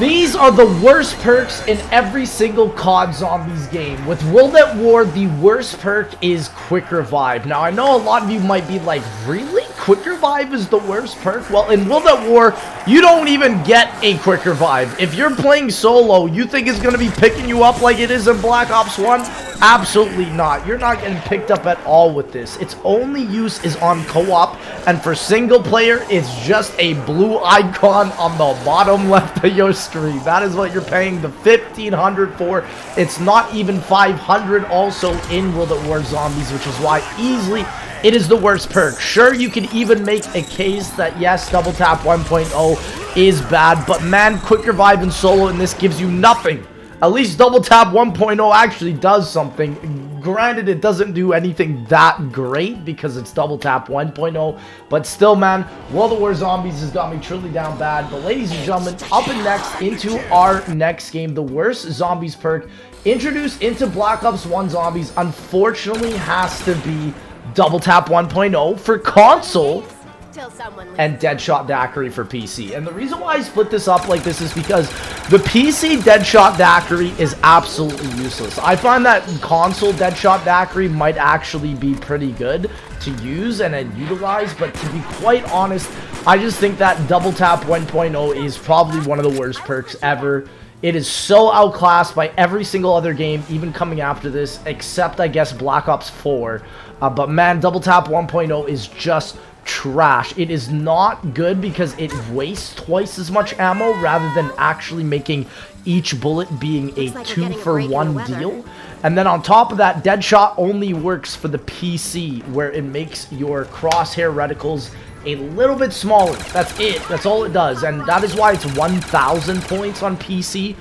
These are the worst perks in every single COD Zombies game. With World at War, the worst perk is Quick Revive. Now, I know a lot of you might be like, really? Quick Revive is the worst perk? Well, in World at War, you don't even get a Quick Revive. If you're playing solo, you think it's going to be picking you up like it is in Black Ops 1? Absolutely not. You're not getting picked up at all with this. Its only use is on co-op, and for single player, it's just a blue icon on the bottom left of your screen. That is what you're paying the $1,500 for. It's not even $500 also in World at War Zombies, which is why easily it is the worst perk. Sure, you can even make a case that yes, Double Tap 1.0 is bad, but man, Quick Revive and solo in this gives you nothing. At least Double Tap 1.0 actually does something. Granted, it doesn't do anything that great because it's Double Tap 1.0. But still, man, World at War Zombies has got me truly down bad. But ladies and gentlemen, up and next into our next game, the worst Zombies perk introduced into Black Ops 1 Zombies, unfortunately, has to be Double Tap 1.0 for console and Deadshot Daiquiri for PC. And the reason why I split this up like this is because the PC Deadshot Daiquiri is absolutely useless. I find that console Deadshot Daiquiri might actually be pretty good to use and utilize, but to be quite honest, I just think that Double Tap 1.0 is probably one of the worst perks ever. It is so outclassed by every single other game, even coming after this, except, I guess, Black Ops 4. But man, Double Tap 1.0 is just trash. It is not good because it wastes twice as much ammo rather than actually making each bullet being a 2-for-1 deal. And then on top of that, Deadshot only works for the PC, where it makes your crosshair reticles a little bit smaller. That's it. That's all it does. And that is why it's 1,000 points on PC.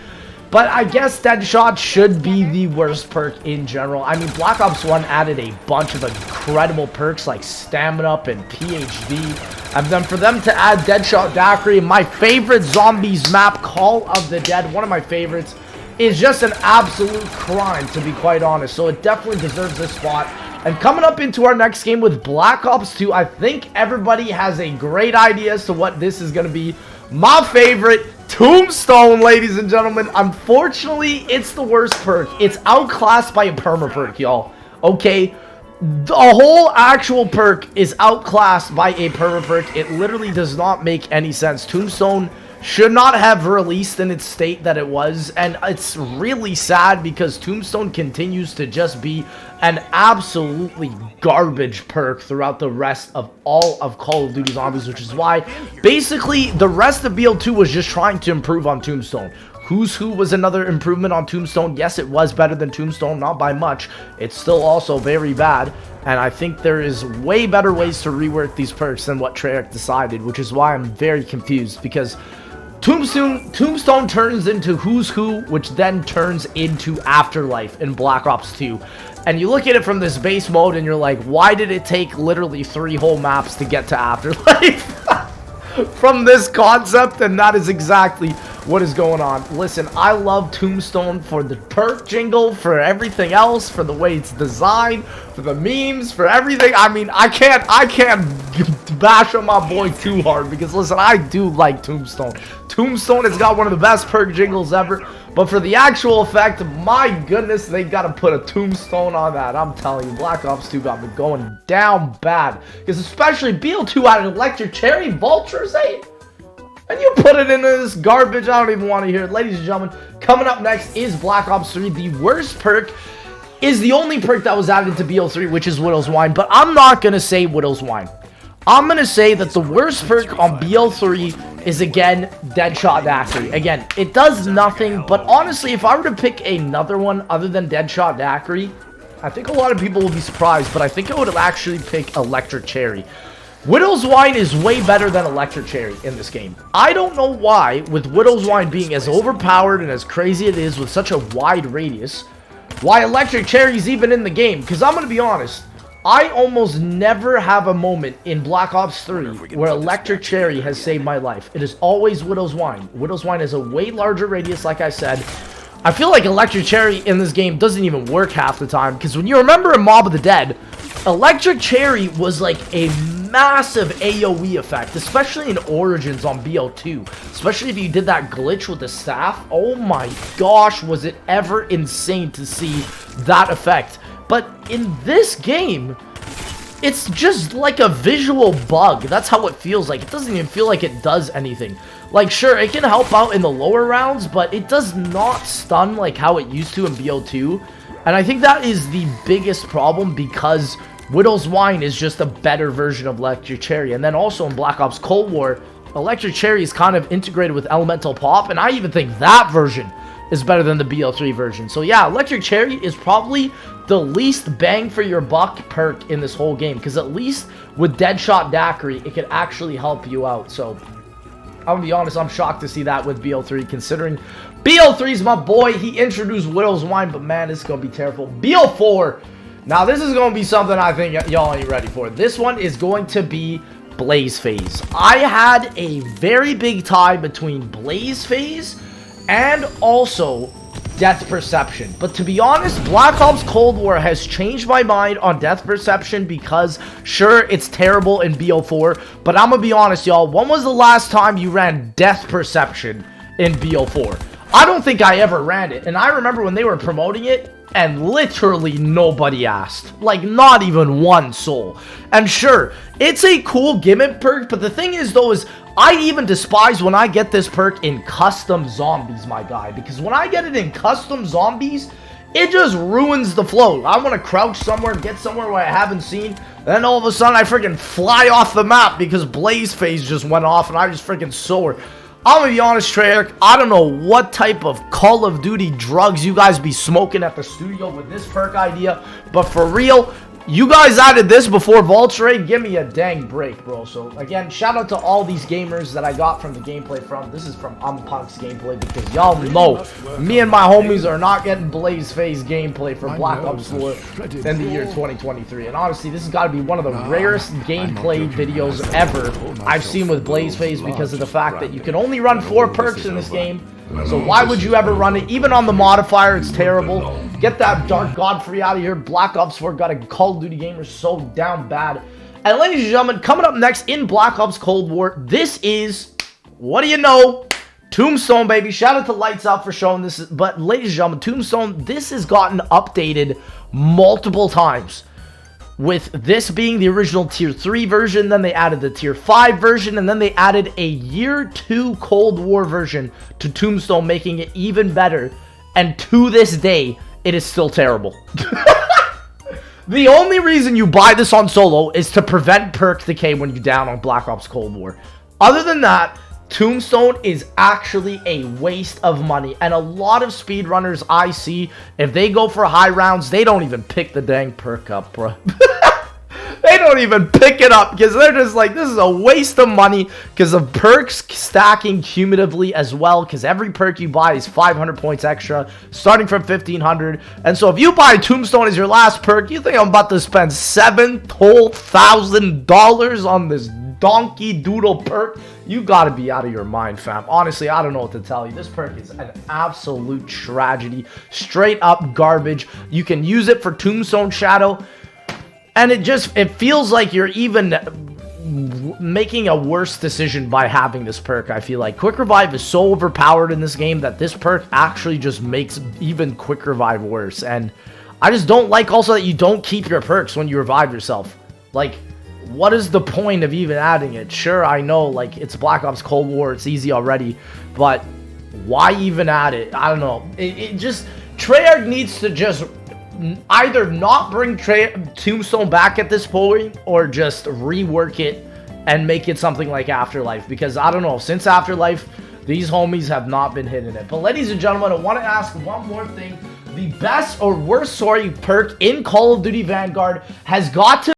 But I guess Deadshot should be the worst perk in general. I mean, Black Ops 1 added a bunch of incredible perks like Stamina Up and PhD. And then for them to add Deadshot Daiquiri, my favorite Zombies map, Call of the Dead, one of my favorites, is just an absolute crime, to be quite honest. So it definitely deserves this spot. And coming up into our next game with Black Ops 2, I think everybody has a great idea as to what this is going to be. My favorite, Tombstone, ladies and gentlemen. Unfortunately, it's the worst perk. It's outclassed by a perma perk, y'all. Okay? The whole actual perk is outclassed by a perma perk. It literally does not make any sense. Tombstone should not have released in its state that it was, and it's really sad because Tombstone continues to just be an absolutely garbage perk throughout the rest of all of Call of Duty Zombies, which is why basically the rest of BO2 was just trying to improve on Tombstone. Who's Who was another improvement on Tombstone. Yes, it was better than Tombstone, not by much. It's still also very bad, and I think there is way better ways to rework these perks than what Treyarch decided, which is why I'm very confused, because Tombstone turns into Who's Who, which then turns into Afterlife in Black Ops 2. And you look at it from this base mode and you're like, why did it take literally 3 whole maps to get to Afterlife? From this concept, and that is exactly what is going on. Listen, I love Tombstone for the perk jingle, for everything else, for the way it's designed, for the memes, for everything. I mean, I can't bash on my boy too hard because listen, I do like Tombstone. Tombstone has got one of the best perk jingles ever, but for the actual effect, my goodness, they gotta put a Tombstone on that. I'm telling you, Black Ops 2 got me going down bad, because especially BO2 added Electric Cherry, Vultures 8, and you put it into this garbage. I don't even want to hear it. Ladies and gentlemen, coming up next is Black Ops 3. The worst perk is the only perk that was added to BO3, which is Widow's Wine, but I'm not gonna say Widow's Wine. I'm going to say that the worst perk on BO3 is, again, Deadshot Daiquiri. Again, it does nothing, but honestly, if I were to pick another one other than Deadshot Daiquiri, I think a lot of people will be surprised, but I think I would actually pick Electric Cherry. Widow's Wine is way better than Electric Cherry in this game. I don't know why, with Widow's Wine being as overpowered and as crazy it is with such a wide radius, why Electric Cherry is even in the game, because I'm going to be honest, I almost never have a moment in Black Ops 3 where Electric Cherry has saved my life. It is always Widow's Wine. Widow's Wine has a way larger radius, like I said. I feel like Electric Cherry in this game doesn't even work half the time, because when you remember in Mob of the Dead, Electric Cherry was like a massive AoE effect, especially in Origins on BO2. Especially if you did that glitch with the staff. Oh my gosh, was it ever insane to see that effect. But in this game, it's just like a visual bug. That's how it feels like. It doesn't even feel like it does anything. Like, sure, it can help out in the lower rounds, but it does not stun like how it used to in BO2. And I think that is the biggest problem, because Widow's Wine is just a better version of Electric Cherry. And then also in Black Ops Cold War, Electric Cherry is kind of integrated with Elemental Pop, and I even think that version is better than the BO3 version. So yeah, Electric Cherry is probably the least bang for your buck perk in this whole game, because at least with Deadshot Daiquiri, it can actually help you out. So I'm gonna be honest, I'm shocked to see that with BO3, considering BO3's my boy. He introduced Widow's Wine, but man, this is gonna be terrible. BO4, now this is gonna be something I think y'all ain't ready for. This one is going to be Blaze Phase. I had a very big tie between Blaze Phase and also Death Perception. But to be honest, Black Ops Cold War has changed my mind on Death Perception, because sure, it's terrible in BO4, but I'm gonna be honest, y'all. When was the last time you ran Death Perception in BO4? I don't think I ever ran it. And I remember when they were promoting it, and literally nobody asked. Like, not even one soul. And sure, it's a cool gimmick perk, but the thing is, though, is I even despise when I get this perk in Custom Zombies, my guy. Because when I get it in Custom Zombies, it just ruins the flow. I want to crouch somewhere, get somewhere where I haven't seen, then all of a sudden I freaking fly off the map because Blaze Phase just went off and I just freaking soar. I'm gonna be honest, Treyarch, I don't know what type of Call of Duty drugs you guys be smoking at the studio with this perk idea, but for real, you guys added this before Vulture Raid. Give me a dang break, bro. So again, shout out to all these gamers that I got from the gameplay from. This is from Punk's gameplay, because y'all know me and my homies are not getting Blaze Phase gameplay for Black Ops 4 in the year 2023. And honestly, this has got to be one of the rarest gameplay videos ever I've seen with Blaze Phase, because of the fact that you can only run 4 perks in this game. So why would you ever run it? Even on the modifier, it's terrible. Get that Dark Godfrey out of here. Black Ops 4 got a Call of Duty gamer so down bad. And ladies and gentlemen, coming up next in Black Ops Cold War, this is, what do you know, Tombstone, baby. Shout out to Lights Out for showing this. But ladies and gentlemen, Tombstone, this has gotten updated multiple times. With this being the original Tier 3 version, then they added the Tier 5 version, and then they added a Year 2 Cold War version to Tombstone, making it even better. And to this day, it is still terrible. The only reason you buy this on solo is to prevent perk decay when you down on Black Ops Cold War. Other than that, Tombstone is actually a waste of money. And a lot of speedrunners I see, if they go for high rounds, they don't even pick the dang perk up, bro. They don't even pick it up, because they're just like, this is a waste of money, because of perks stacking cumulatively as well, because every perk you buy is 500 points extra, starting from 1500. And so if you buy Tombstone as your last perk, you think I'm about to spend $7,000 on this donkey doodle perk? You gotta be out of your mind, fam. Honestly, I don't know what to tell you. This perk is an absolute tragedy. Straight up garbage. You can use it for Tombstone Shadow, and it feels like you're even making a worse decision by having this perk. I feel like Quick Revive is so overpowered in this game that this perk actually just makes even Quick Revive worse. And I just don't like also that you don't keep your perks when you revive yourself. Like, what is the point of even adding it? Sure, I know, like, it's Black Ops Cold War, it's easy already, but why even add it? I don't know. It just, Treyarch needs to just either not bring Tombstone back at this point, or just rework it and make it something like Afterlife, because I don't know, since Afterlife, these homies have not been hitting it. But ladies and gentlemen, I want to ask one more thing. The best or worst, sorry, perk in Call of Duty Vanguard has got to